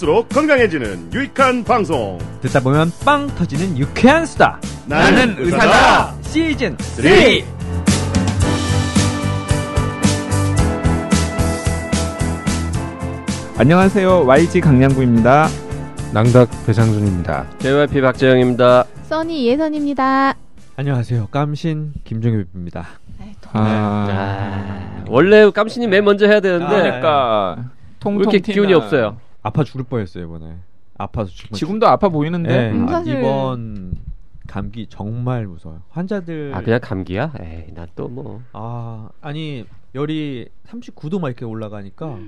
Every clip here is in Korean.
들을수록 건강해지는 유익한 방송. 듣다 보면 빵 터지는 유쾌한 수다. 나는 의사다. 시즌 3. 안녕하세요. YG 강량구입니다. 낭닭 배상준입니다. JYP 박재영입니다. 써니 예선입니다. 안녕하세요. 깜신 김종엽입니다. 원래 깜신이 맨 먼저 해야 되는데 그러니까 왜 이렇게 기운이 없어요? 아파 죽을 뻔했어요 이번에. 아파서 죽을 지금도 아파 보이는데. 네. 사실... 이번 감기 정말 무서워요. 환자들. 그냥 감기야? 에이, 난 또 뭐. 아니 열이 39도 막 이렇게 올라가니까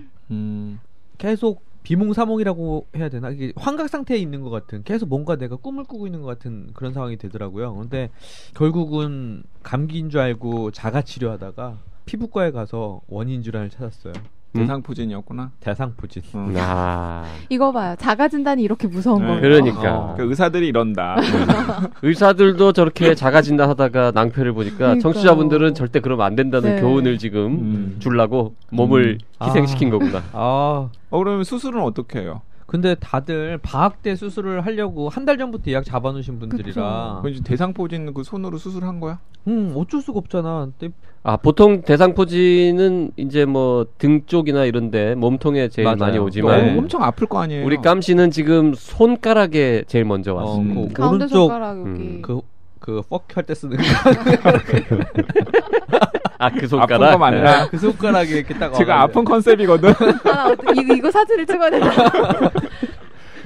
계속 비몽사몽이라고 해야 되나? 이게 환각 상태에 있는 것 같은, 계속 뭔가 내가 꿈을 꾸고 있는 것 같은 그런 상황이 되더라고요. 그런데 결국은 감기인 줄 알고 자가 치료하다가 피부과에 가서 원인 질환을 찾았어요. 대상포진이었구나. 대상포진. 이거 봐요. 자가 진단이 이렇게 무서운 거예요. 그러니까 의사들이 이런다. 의사들도 저렇게 자가 진단하다가 낭패를 보니까 그러니까요. 청취자분들은 절대 그러면 안 된다는 네. 교훈을 지금 주려고 몸을 희생시킨 거구나. 그러면 수술은 어떻게 해요? 근데 다들 방학 때 수술을 하려고 한 달 전부터 예약 잡아놓으신 분들이라. 그럼 이제 대상포진 그 손으로 수술한 거야? 어쩔 수가 없잖아. 보통 대상포진은 이제 뭐 등 쪽이나 이런데 몸통에 제일 맞아요. 많이 오지만 엄청 아플 거 아니에요. 우리 깜씨는 지금 손가락에 제일 먼저 왔어요. 가운데 오른쪽 손가락 여기. 그 퍽 할 때 쓰는 거. 그 손가락. 아픈 거 맞나? 그 손가락에 이렇게 딱. 제가 아픈 컨셉이거든. 이거 사진을 찍어야 된다.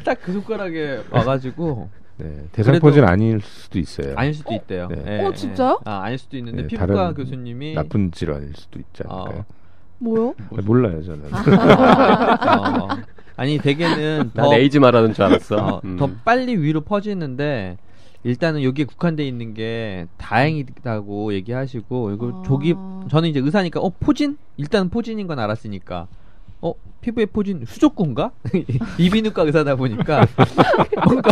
딱 그 손가락에 와가지고. 네, 대상포진 아닐 수도 있어요. 아닐 수도 있대요. 네. 진짜요? 아닐 수도 있는데 네, 피부과 교수님이 나쁜 질환일 수도 있지 않을까요? 뭐요? 몰라요 저는. 아니 대개는 난 에이즈 말하는 줄 알았어. 더 빨리 위로 퍼지는데 일단은 여기에 국한돼 있는 게 다행이다고 얘기하시고 이거 저는 이제 의사니까 포진? 일단 포진인 건 알았으니까 피부의 포진 수족구인가? 이비인후과 의사다 보니까 뭔가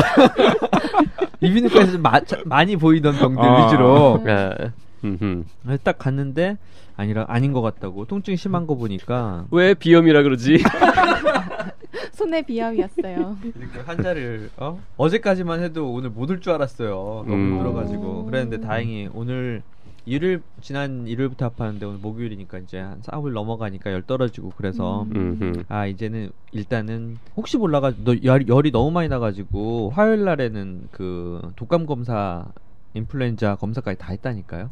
이비인후과에서 많이 보이던 병들 위주로 딱 갔는데 아닌 것 같다고. 통증이 심한 거 보니까. 왜 비염이라 그러지? 손에 비염이었어요. 이렇게 환자를 어제까지만 해도 오늘 못 올 줄 알았어요. 너무 힘들어가지고. 그랬는데 다행히 오늘 지난 일요일부터 아팠는데 오늘 목요일이니까 이제 한 4일 넘어가니까 열 떨어지고 그래서 이제는 일단은 혹시 몰라가지고 열이 너무 많이 나가지고 화요일 날에는 그 독감 검사 인플루엔자 검사까지 다 했다니까요.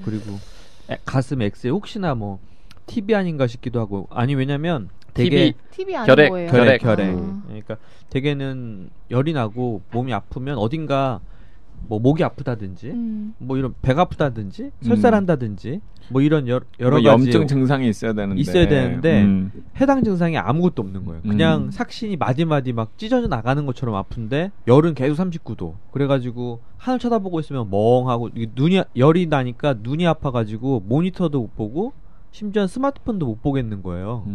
그리고 가슴 엑스레이 혹시나 뭐 TB 아닌가 싶기도 하고. 아니 왜냐면 되게 TB 아닌 거예요. 결핵. 그러니까 대개는 열이 나고 몸이 아프면 어딘가 뭐 목이 아프다든지 뭐 이런 배가 아프다든지 설사한다든지 뭐 이런 여러 가지 염증 증상이 있어야 되는데 해당 증상이 아무것도 없는 거예요. 그냥 삭신이 마디마디 막 찢어져 나가는 것처럼 아픈데 열은 계속 39도. 그래가지고 하늘 쳐다보고 있으면 멍하고 열이 나니까 눈이 아파가지고 모니터도 못 보고 심지어 스마트폰도 못 보겠는 거예요.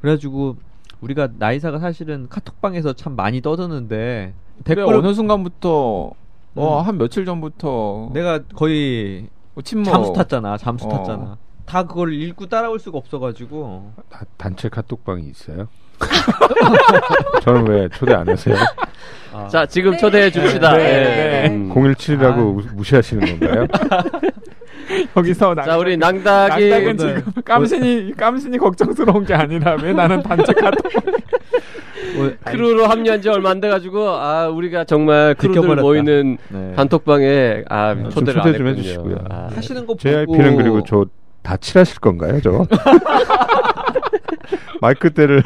그래가지고 우리가 나이사가 사실은 카톡방에서 참 많이 떠드는데 댓글 어느 순간부터 한 며칠 전부터 내가 거의 잠수 탔잖아. 다 그걸 읽고 따라올 수가 없어가지고. 단체 카톡방이 있어요? 저는 왜 초대 안 하세요? 자, 지금 초대해 줍시다. 017이라고 무시하시는 건가요? 여기서 자, 우리 낭닭은 지금 깜신이 걱정스러운 게 아니라 왜 나는 단체 카톡 크루로 합류한 지 얼마 안 돼가지고 우리가 정말 크루들 모이는 단톡방에 초대를 초대 좀 해주시고요. 하시는 거 보고 JYP는 그리고 저 다 칠하실 건가요, 저거? 마이크대를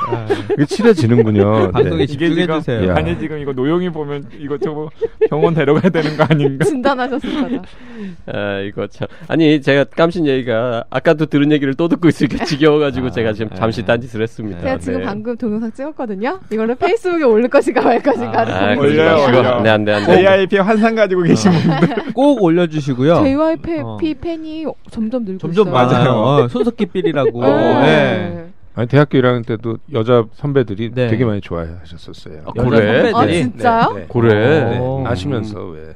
칠해지는군요. 방송에 집중해주세요. 아니 지금 이거 노용이 보면 이거 저거 병원 데려가야 되는 거 아닌가? 진단하셨을 거다. 이거 참. 아니 제가 깜신 얘기가 아까도 들은 얘기를 또 듣고 있으니까 지겨워가지고 제가 지금 잠시 딴짓을 했습니다. 제가 지금 방금 동영상 찍었거든요. 이거를 페이스북에 올릴 것인가 말 것인가. 올려요. 안 돼. JYP 환상 가지고 계신 분들 꼭 올려주시고요. JYP 팬이 점점 늘고 점점 있어요. 맞아요. 손석희 삘이라고. 네. 아니 대학교 1학년 때도 여자 선배들이 네. 되게 많이 좋아하셨었어요. 그래? 아 진짜요? 네. 그래. 네. 아시면서 왜?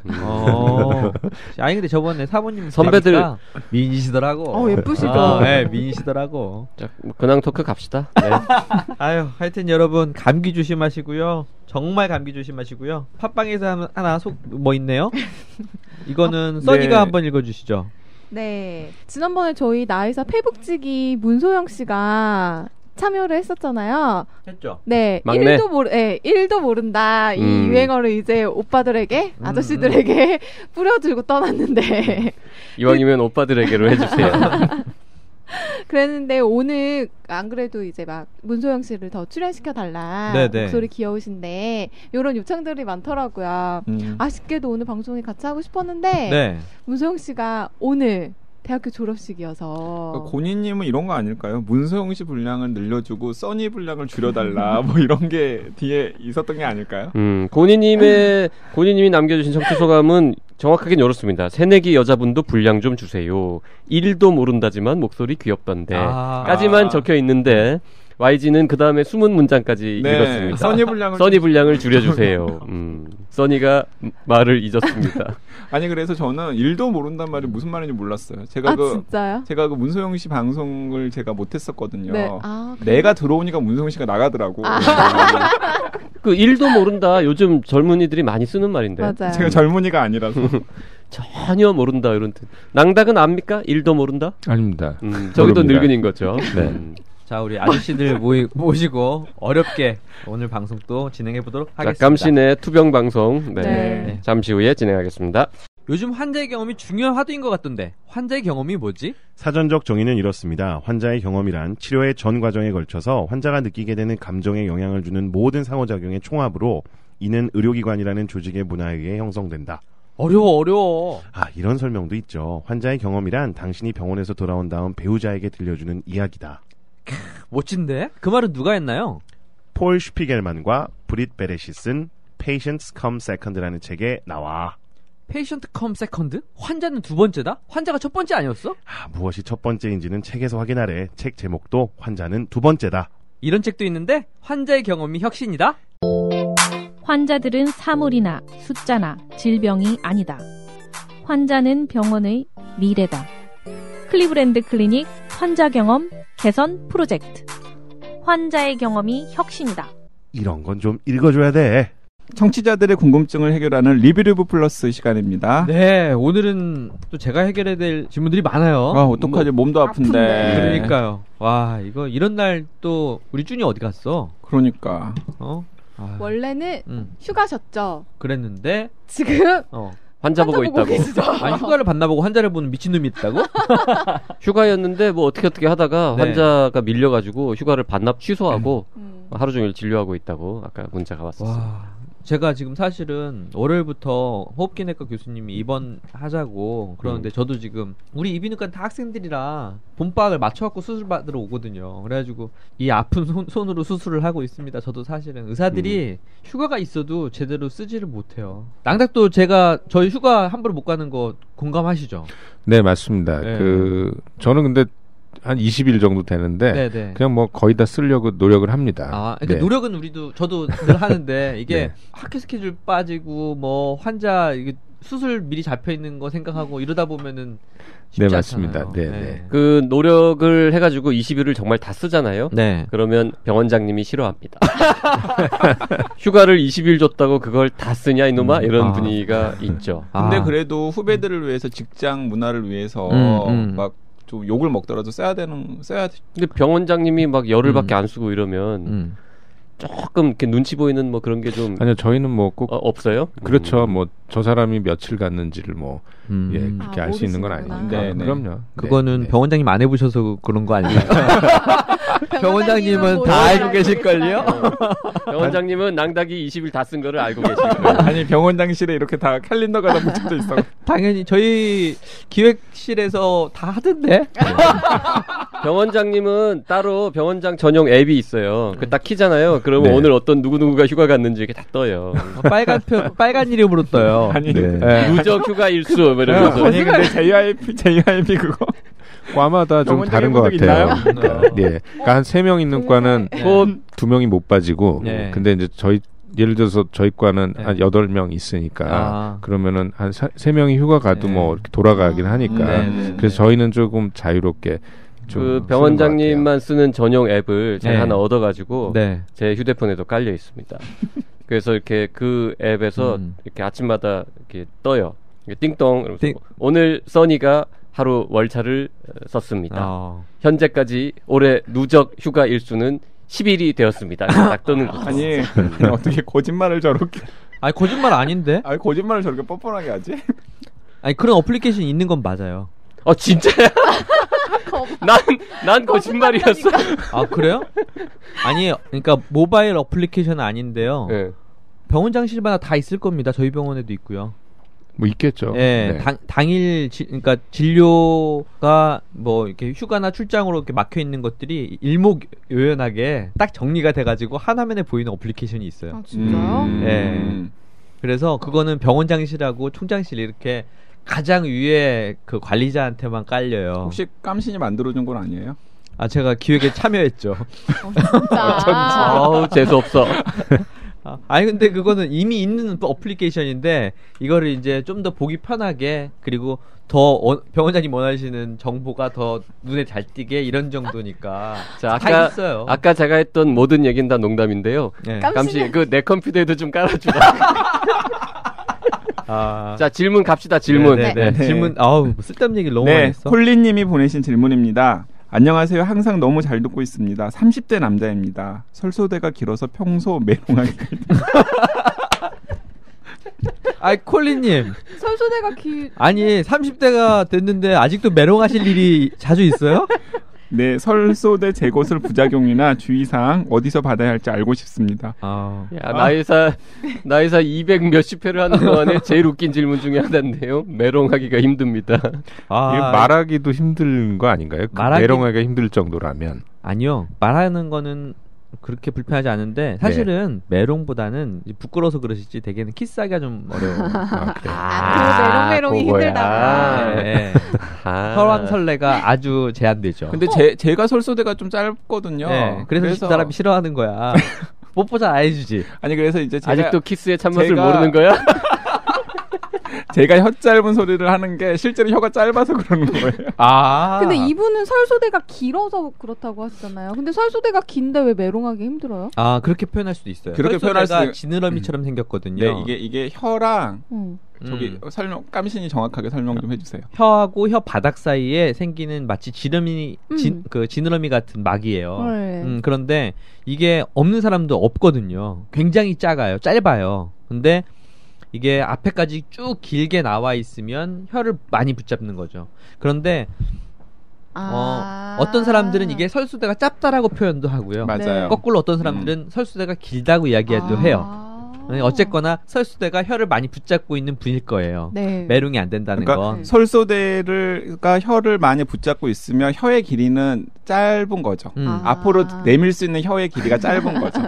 아니 근데 저번에 사모님 선배들 미인이시더라고. 예쁘시죠. 네, 미인이시더라고. 자, 근황 토크 갑시다. 네. 아유, 하여튼 여러분 감기 조심하시고요. 정말 감기 조심하시고요. 팟빵에서 하나 뭐 있네요. 이거는 써니가 네. 한번 읽어주시죠. 네. 지난번에 저희 나이사 페북지기 문소영 씨가 참여를 했었잖아요. 했죠. 네. 막내? 1도 모른다. 이 유행어를 이제 오빠들에게, 아저씨들에게 뿌려주고 떠났는데. 이왕이면 오빠들에게로 해주세요. 그랬는데 오늘 안 그래도 이제 막 문소영 씨를 더 출연시켜달라. 네네. 목소리 귀여우신데 이런 요청들이 많더라고요. 아쉽게도 오늘 방송에 같이 하고 싶었는데 네. 문소영 씨가 오늘 대학교 졸업식이어서 그러니까 고니님은 이런 거 아닐까요? 문소영 씨 분량을 늘려주고 써니 분량을 줄여달라 뭐 이런 게 뒤에 있었던 게 아닐까요? 고니님이 남겨주신 청취 소감은 정확하게 이렇습니다. 새내기 여자분도 분량 좀 주세요. 1도 모른다지만 목소리 귀엽던데 까지만 적혀 있는데 YG는 그 다음에 숨은 문장까지 네, 읽었습니다. 써니 분량을 줄여주세요. 써니가 말을 잊었습니다. 아니 그래서 저는 1도 모른단 말이 무슨 말인지 몰랐어요. 제가 진짜요? 제가 그 문소영 씨 방송을 제가 못했었거든요. 네. 내가 들어오니까 문소영 씨가 나가더라고. 그 1도 모른다 요즘 젊은이들이 많이 쓰는 말인데. 맞아요. 제가 젊은이가 아니라서. 전혀 모른다 이런 뜻. 낭닭은 압니까? 1도 모른다? 아닙니다. 저기도 모릅니다. 늙은인 거죠. 네. 자, 우리 아저씨들 모시고 어렵게 오늘 방송 또 진행해 보도록 하겠습니다. 깜신의 투병 방송. 네. 네. 잠시 후에 진행하겠습니다. 요즘 환자의 경험이 중요한 화두인 것 같던데 환자의 경험이 뭐지? 사전적 정의는 이렇습니다. 환자의 경험이란 치료의 전 과정에 걸쳐서 환자가 느끼게 되는 감정에 영향을 주는 모든 상호작용의 총합으로 이는 의료기관이라는 조직의 문화에 의해 형성된다. 어려워. 이런 설명도 있죠. 환자의 경험이란 당신이 병원에서 돌아온 다음 배우자에게 들려주는 이야기다. 멋진데? 그 말은 누가 했나요? 폴 슈피겔만과 브릿 베렛이 쓴 Patients Come Second라는 책에 나와. Patient Come Second? 환자는 두 번째다? 환자가 첫 번째 아니었어? 무엇이 첫 번째인지는 책에서 확인하래. 책 제목도 환자는 두 번째다. 이런 책도 있는데 환자의 경험이 혁신이다? 환자들은 사물이나 숫자나 질병이 아니다. 환자는 병원의 미래다. 클리브랜드 클리닉 환자 경험 개선 프로젝트. 환자의 경험이 혁신이다. 이런 건 좀 읽어줘야 돼. 청취자들의 궁금증을 해결하는 리뷰리뷰 플러스 시간입니다. 네, 오늘은 또 제가 해결해야 될 질문들이 많아요. 어떡하지? 몸도 아픈데. 그러니까요. 와, 이런 날 또 우리 준이 어디 갔어? 그러니까. 원래는 휴가셨죠? 그랬는데 지금 환자 보고 있다고. 계시죠? 휴가를 받나 보고 환자를 보는 미친놈이 있다고? 휴가였는데 뭐 어떻게 하다가 네. 환자가 밀려가지고 휴가를 반납 취소하고 하루 종일 진료하고 있다고 아까 문자가 왔었어요. 제가 지금 사실은 월요일부터 호흡기내과 교수님이 입원하자고 그러는데 저도 지금 우리 이비인후과 다 학생들이라 봄방학을 맞춰갖고 수술 받으러 오거든요. 그래가지고 이 아픈 손으로 수술을 하고 있습니다. 저도 사실은 의사들이 휴가가 있어도 제대로 쓰지를 못해요. 낭닭도 저희 휴가 함부로 못 가는 거 공감하시죠? 네, 맞습니다. 네. 저는 근데 한 20일 정도 되는데 네네. 그냥 뭐 거의 다 쓰려고 노력을 합니다. 그러니까 네. 노력은 저도 늘 하는데 이게 네. 학교 스케줄 빠지고 뭐 환자 이게 수술 미리 잡혀 있는 거 생각하고 이러다 보면은 쉽지 네, 맞습니다. 않잖아요. 네, 네. 그 노력을 해가지고 20일을 정말 다 쓰잖아요. 네. 그러면 병원장님이 싫어합니다. 휴가를 20일 줬다고 그걸 다 쓰냐 이놈아 이런 분위기가 있죠. 근데 그래도 후배들을 위해서 직장 문화를 위해서 막 좀 욕을 먹더라도 써야 돼. 근데 병원장님이 막 열흘밖에 안 쓰고 이러면 조금 이렇게 눈치 보이는 뭐 그런 게 좀 아니요, 저희는 뭐 꼭 없어요. 그렇죠. 뭐 저 사람이 며칠 갔는지를 뭐 그렇게 알 수 있는 건 모르시는구나. 아니니까. 네, 네. 그럼요. 그거는 네. 병원장님 안 해보셔서 그런 거 아닌가요? 병원장님은 다 알고 계실걸요? 병원장님은 낭닭이 20일 다 쓴 거를 알고 계실 거예요. 아니 병원장실에 이렇게 다 캘린더가 다 붙여져 있어. 당연히 저희 기획실에서 다 하던데. 병원장님은 따로 병원장 전용 앱이 있어요. 그 딱 키잖아요. 그러면 네. 오늘 어떤 누구누구가 휴가 갔는지 이게 다 떠요. 빨간 이름으로 떠요. 아니, 네. 누적 휴가 일수 뭐 이러면서. 아니 근데 JYP 그거 과마다 좀 다른 것 분들 같아요. 있나요? 그러니까, 예. 그러니까 한 3명 있는 과는 네. 2명이 못 빠지고, 네. 근데 이제 예를 들어서 저희 과는 네. 한 8명 있으니까, 아. 그러면 한 3명이 휴가 가도 네. 뭐 이렇게 돌아가긴 하니까, 네. 그래서 저희는 조금 자유롭게 좀 그 쓰는 병원장님만 쓰는 전용 앱을 제가 네. 하나 얻어가지고 네. 제 휴대폰에도 깔려 있습니다. 그래서 이렇게 그 앱에서 이렇게 아침마다 이렇게 떠요. 이렇게 띵동 이러면서 띵. 오늘 써니가 하루 월차를 썼습니다. 아. 현재까지 올해 누적 휴가 일수는 10일이 되었습니다. 딱 뜨는 거죠. 아니 어떻게 거짓말을 저렇게 아니 거짓말 아닌데? 아니 거짓말을 저렇게 뻔뻔하게 하지? 아니 그런 어플리케이션 있는 건 맞아요. 진짜야? 난 거짓말이었어. 아 그래요? 아니 그러니까 모바일 어플리케이션은 아닌데요. 네. 병원장실마다 다 있을 겁니다. 저희 병원에도 있고요. 뭐 있겠죠. 예, 네. 당일 그러니까 진료가 뭐 이렇게 휴가나 출장으로 이렇게 막혀 있는 것들이 일목요연하게 딱 정리가 돼가지고 한 화면에 보이는 어플리케이션이 있어요. 아 진짜요? 예. 그래서 그거는 병원장실하고 총장실 이렇게 가장 위에 그 관리자한테만 깔려요. 혹시 깜신이 만들어준 건 아니에요? 아 제가 기획에 참여했죠. 진짜. 어우 재수 없어. 아니 근데 그거는 이미 있는 어플리케이션인데 이거를 이제 좀 더 보기 편하게 그리고 더 병원장님 원하시는 정보가 더 눈에 잘 띄게 이런 정도니까 자, 다 있어요. 아까 제가 했던 모든 얘기는 다 농담인데요. 네. 감시 그 내 컴퓨터에도 좀 깔아주라. 자 질문 갑시다. 질문. 네. 질문. 아우 쓸데없는 얘기를 너무 많이 네, 했어. 콜리님이 보내신 질문입니다. 안녕하세요. 항상 너무 잘 듣고 있습니다. 30대 남자입니다. 설소대가 길어서 평소 메롱하기가 아이 콜리님. 설소대가 아니 30대가 됐는데 아직도 메롱하실 일이 자주 있어요? 네, 설소대 제것을 부작용이나 주의사항 어디서 받아야 할지 알고 싶습니다. 야, 나이사 200 몇십 회를 하는 동안에 제일 웃긴 질문 중에 하나인데요. 메롱하기가 힘듭니다. 이게 말하기도 힘든 거 아닌가요? 메롱하기가 힘들 정도라면. 아니요. 말하는 거는 그렇게 불편하지 않은데 사실은 메롱보다는 부끄러워서 그러시지 대개는 키스하기가 좀 어려워요. 그 메롱메롱이 힘들다고. 네. 설왕설래가 아주 제한되죠. 근데 제가 설소대가 좀 짧거든요. 네. 그래서 사람이 싫어하는 거야. 뽀뽀 잘 안 해주지. 아니 그래서 이제 제가 아직도 키스의 참맛을 모르는 거야? 제가 혀 짧은 소리를 하는 게 실제로 혀가 짧아서 그러는 거예요. 근데 이분은 설소대가 길어서 그렇다고 하시잖아요. 근데 설소대가 긴데 왜 메롱하기 힘들어요? 그렇게 표현할 수도 있어요. 그렇게 표현할 수 지느러미처럼 생겼거든요. 네, 이게 혀랑 저기 깜신이 정확하게 설명 좀 해주세요. 혀하고 혀 바닥 사이에 생기는 마치 지느러미 같은 막이에요. 그런데 이게 없는 사람도 없거든요. 굉장히 작아요. 짧아요. 근데 이게 앞에까지 쭉 길게 나와 있으면 혀를 많이 붙잡는 거죠. 그런데 어떤 사람들은 이게 설수대가 짧다라고 표현도 하고요. 맞아요. 거꾸로 어떤 사람들은 설수대가 길다고 이야기도 해요. 어쨌거나 설수대가 혀를 많이 붙잡고 있는 분일 거예요. 네. 메롱이 안 된다는 그러니까 건. 설소대가 혀를 많이 붙잡고 있으면 혀의 길이는 짧은 거죠. 앞으로 내밀 수 있는 혀의 길이가 짧은 거죠.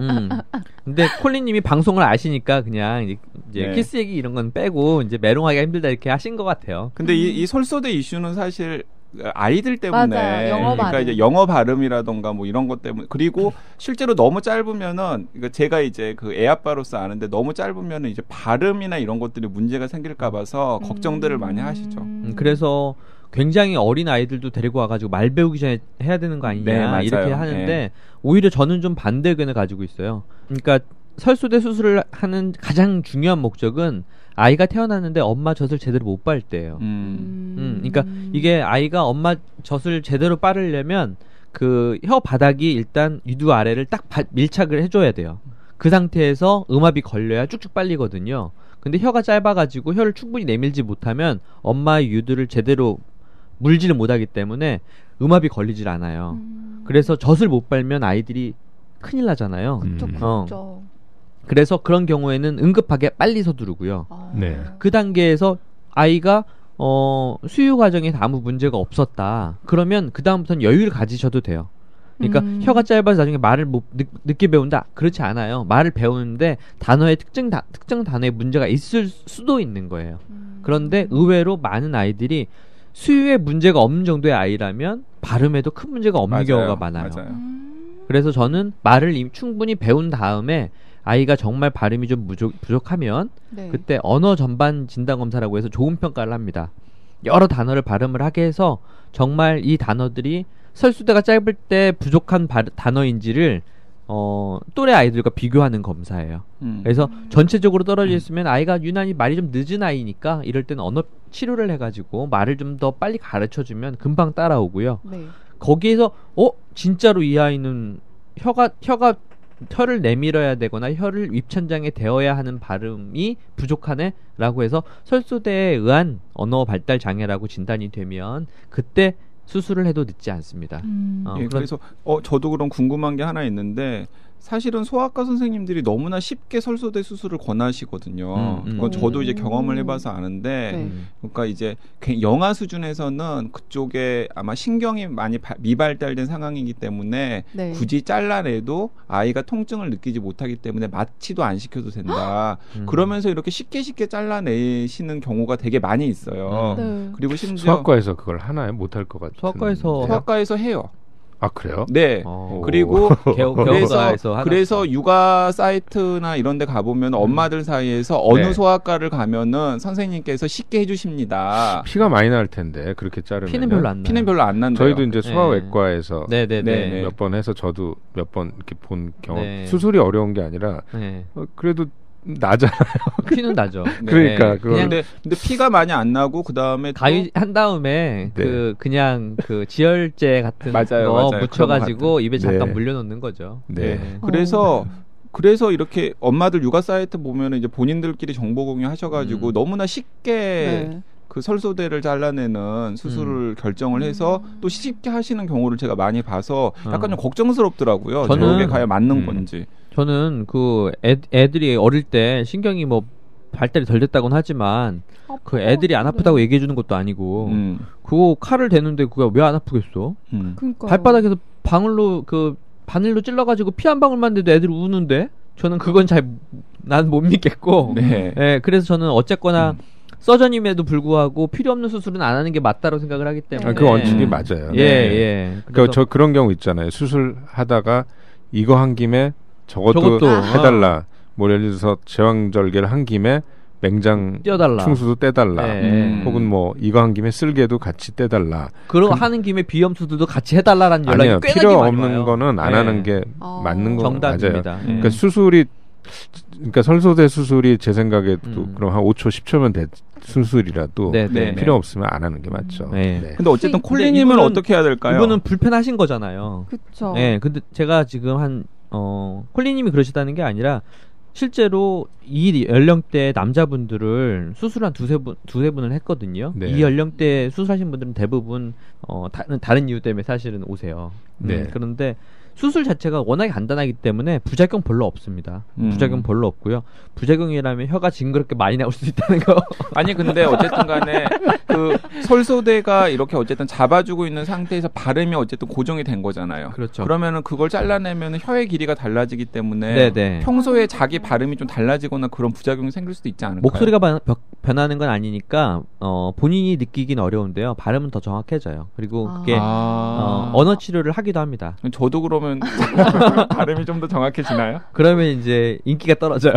근데 콜린님이 방송을 아시니까 그냥 이제 네. 키스 얘기 이런 건 빼고 이제 메롱하기가 힘들다 이렇게 하신 것 같아요. 근데 이 설소대 이슈는 사실 아이들 때문에 맞아요. 영어 그러니까 발음. 이제 영어 발음이라던가 뭐 이런 것 때문에 그리고 실제로 너무 짧으면은 제가 이제 그 애아빠로서 아는데 너무 짧으면은 이제 발음이나 이런 것들이 문제가 생길까 봐서 걱정들을 많이 하시죠. 그래서 굉장히 어린 아이들도 데리고 와가지고 말 배우기 전에 해야 되는 거 아니냐 네, 맞아요. 이렇게 하는데 네. 오히려 저는 좀 반대 의견을 가지고 있어요. 그러니까 설소대 수술을 하는 가장 중요한 목적은 아이가 태어났는데 엄마 젖을 제대로 못 빨 때예요. 그러니까 이게 아이가 엄마 젖을 제대로 빨으려면 그 혀 바닥이 일단 유두 아래를 딱 밀착을 해줘야 돼요. 그 상태에서 음압이 걸려야 쭉쭉 빨리거든요. 근데 혀가 짧아가지고 혀를 충분히 내밀지 못하면 엄마의 유두를 제대로 물지를 못하기 때문에 음압이 걸리질 않아요. 그래서 젖을 못 빨면 아이들이 큰일 나잖아요. 그렇죠. 그래서 그런 경우에는 응급하게 빨리 서두르고요. 네. 그 단계에서 아이가 수유 과정에 아무 문제가 없었다. 그러면 그 다음부터는 여유를 가지셔도 돼요. 그러니까 혀가 짧아서 나중에 말을 늦게 배운다. 그렇지 않아요. 말을 배우는데 단어의 특정 단어에 문제가 있을 수도 있는 거예요. 그런데 의외로 많은 아이들이 수유에 문제가 없는 정도의 아이라면 발음에도 큰 문제가 없는 경우가 많아요. 그래서 저는 말을 충분히 배운 다음에 아이가 정말 발음이 좀 부족하면 그때 언어 전반 진단검사라고 해서 좋은 평가를 합니다. 여러 단어를 발음을 하게 해서 정말 이 단어들이 설수대가 짧을 때 부족한 단어인지를 또래 아이들과 비교하는 검사예요. 그래서 전체적으로 떨어져 있으면 아이가 유난히 말이 좀 늦은 아이니까 이럴 때는 언어 치료를 해가지고 말을 좀 더 빨리 가르쳐주면 금방 따라오고요. 거기에서 진짜로 이 아이는 혀를 내밀어야 되거나 혀를 입천장에 대어야 하는 발음이 부족하네 라고 해서 설수대에 의한 언어 발달 장애라고 진단이 되면 그때 수술을 해도 늦지 않습니다. 그래서 저도 그럼 궁금한 게 하나 있는데 사실은 소아과 선생님들이 너무나 쉽게 설소대 수술을 권하시거든요. 그건 저도 이제 경험을 해봐서 아는데, 그러니까 이제 영아 수준에서는 그쪽에 아마 신경이 많이 미발달된 상황이기 때문에 굳이 잘라내도 아이가 통증을 느끼지 못하기 때문에 마취도 안 시켜도 된다. 그러면서 이렇게 쉽게 잘라내시는 경우가 되게 많이 있어요. 그리고 심지어 소아과에서 그걸 하나요? 못할 것 같아요. 소아과에서 해요. 아 그래요? 네. 그리고 그래서 육아 사이트나 이런 데 가보면 엄마들 사이에서 어느 소아과를 가면은 선생님께서 쉽게 해주십니다. 피가 많이 날 텐데 그렇게 자르면 피는 별로 안 난대요. 저희도 이제 소아외과에서 몇 번 해서 저도 몇 번 이렇게 본 경험. 수술이 어려운 게 아니라 그래도 나잖아요. 피는 나죠. 그러니까 근데 피가 많이 안 나고 그 다음에 가위 한 다음에 그냥 지혈제 같은 거 묻혀가지고 입에 잠깐 물려놓는 거죠. 그래서 이렇게 엄마들 육아 사이트 보면 이제 본인들끼리 정보 공유하셔가지고 너무나 쉽게 그 설소대를 잘라내는 수술을 결정을 해서 또 쉽게 하시는 경우를 제가 많이 봐서 약간 좀 걱정스럽더라고요. 저게 과연 맞는 건지. 저는 애들이 어릴 때 신경이 발달이 덜 됐다고는 하지만 그 애들이 안 아프다고 얘기해 주는 것도 아니고 그거 칼을 대는데 그거 왜 안 아프겠어? 발바닥에서 바늘로 찔러가지고 피 한 방울만 돼도 애들이 우는데 저는 그건 난 못 믿겠고 그래서 저는 어쨌거나 서전임에도 불구하고 필요 없는 수술은 안 하는 게 맞다고 생각을 하기 때문에 그 원칙이 맞아요. 그러니까 저 그런 경우 있잖아요. 수술하다가 이거 한 김에 저것도 해달라. 예를 들어서 제왕절개를 한 김에 맹장 떼어달라. 충수도 떼달라. 혹은 이거 한 김에 쓸개도 같이 떼달라. 그럼 하는 김에 비염수들도 같이 해달라라는 연락이 아니요, 꽤나 필요 많이 없는 와요. 거는 안 하는 게 맞는 거 정답입니다. 맞아요. 그러니까 설소대 수술이 제 생각에도 그럼 한 5초 10초면 될 수술이라도 필요 없으면 안 하는 게 맞죠. 근데 어쨌든 콜리님은 어떻게 해야 될까요? 이분은 불편하신 거잖아요. 그렇죠. 근데 제가 지금 콜리님이 그러시다는 게 아니라 실제로 이 연령대 남자분들을 수술 한 두세 분을 했거든요. 이 연령대 수술하신 분들은 대부분 다른 이유 때문에 사실은 오세요. 그런데 수술 자체가 워낙에 간단하기 때문에 부작용 별로 없습니다. 부작용 별로 없고요. 부작용이라면 혀가 징그럽게 많이 나올 수 있다는 거. 아니 근데 어쨌든 간에 그 설소대가 이렇게 어쨌든 잡아주고 있는 상태에서 발음이 어쨌든 고정이 된 거잖아요. 그렇죠. 그러면은 그걸 잘라내면 혀의 길이가 달라지기 때문에 평소에 자기 발음이 좀 달라지거나 그런 부작용이 생길 수도 있지 않을까요? 목소리가 변하는 건 아니니까 본인이 느끼긴 어려운데요. 발음은 더 정확해져요. 그리고 그게 언어 치료를 하기도 합니다. 저도 그러면 발음이 좀 더 정확해지나요? 그러면 이제 인기가 떨어져요.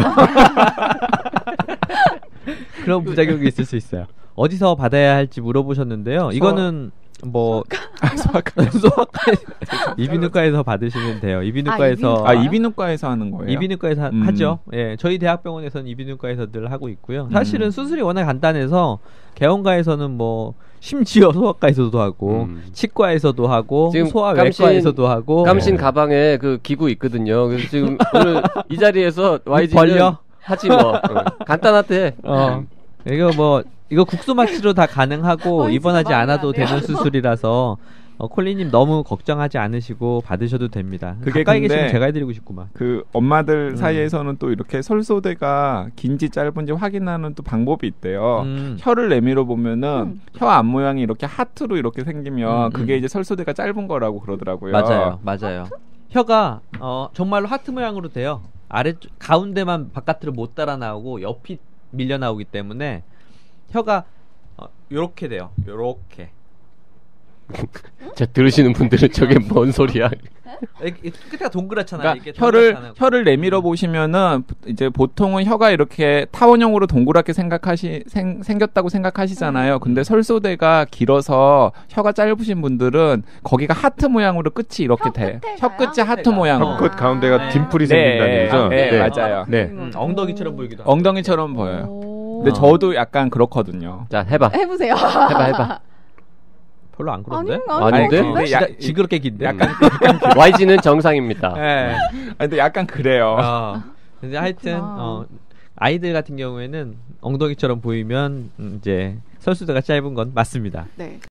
그런 부작용이 있을 수 있어요. 어디서 받아야 할지 물어보셨는데요. 이거는 이비인후과에서 받으시면 돼요. 이비인후과에서 이비인후과에서 하는 거예요? 이비인후과에서 하죠. 저희 대학병원에서는 이비인후과에서 늘 하고 있고요. 사실은 수술이 워낙 간단해서 개원가에서는 심지어 소아과에서도 하고 치과에서도 하고 소아외과에서도 하고 깜신 가방에 그 기구 있거든요. 그래서 지금 오늘 이 자리에서 YG는 하지 간단하대. 이거 국소 마취로 다 가능하고 입원하지 않아도 되는 수술이라서 콜리님 너무 걱정하지 않으시고 받으셔도 됩니다. 그게 가까이 계시면 제가 해드리고 싶구만. 그 엄마들 사이에서는 또 이렇게 설소대가 긴지 짧은지 확인하는 또 방법이 있대요. 혀를 내밀어 보면은 혀 앞 모양이 이렇게 하트로 이렇게 생기면 그게 이제 설소대가 짧은 거라고 그러더라고요. 맞아요. 혀가 정말로 하트 모양으로 돼요. 아래쪽 가운데만 바깥으로 못 따라 나오고 옆이 밀려 나오기 때문에 혀가 요렇게 돼요. 요렇게. 자, 들으시는 분들은 저게 뭔 소리야? 끝에가 동그랗잖아요. 그러니까 혀를 내밀어 보시면은 이제 보통은 혀가 이렇게 타원형으로 동그랗게 생겼다고 생각하시잖아요. 근데 설소대가 길어서 혀가 짧으신 분들은 거기가 하트 모양으로 끝이 이렇게 돼. 혀 끝이 하트 모양으로. 혀 끝 가운데가 딤플이 생긴다는 얘기죠. 네, 맞아요. 네. 엉덩이처럼 보이기도 하고. 엉덩이처럼 보여요. 근데 저도 약간 그렇거든요. 자, 해봐. 해보세요. 해봐. 별로 안 그런데? 아닌데? 징그럽게 긴데? 약간 YG는 정상입니다. 네. 근데 약간 그래요. 근데 하여튼 아이들 같은 경우에는 엉덩이처럼 보이면 이제 설수대가 짧은 건 맞습니다. 네.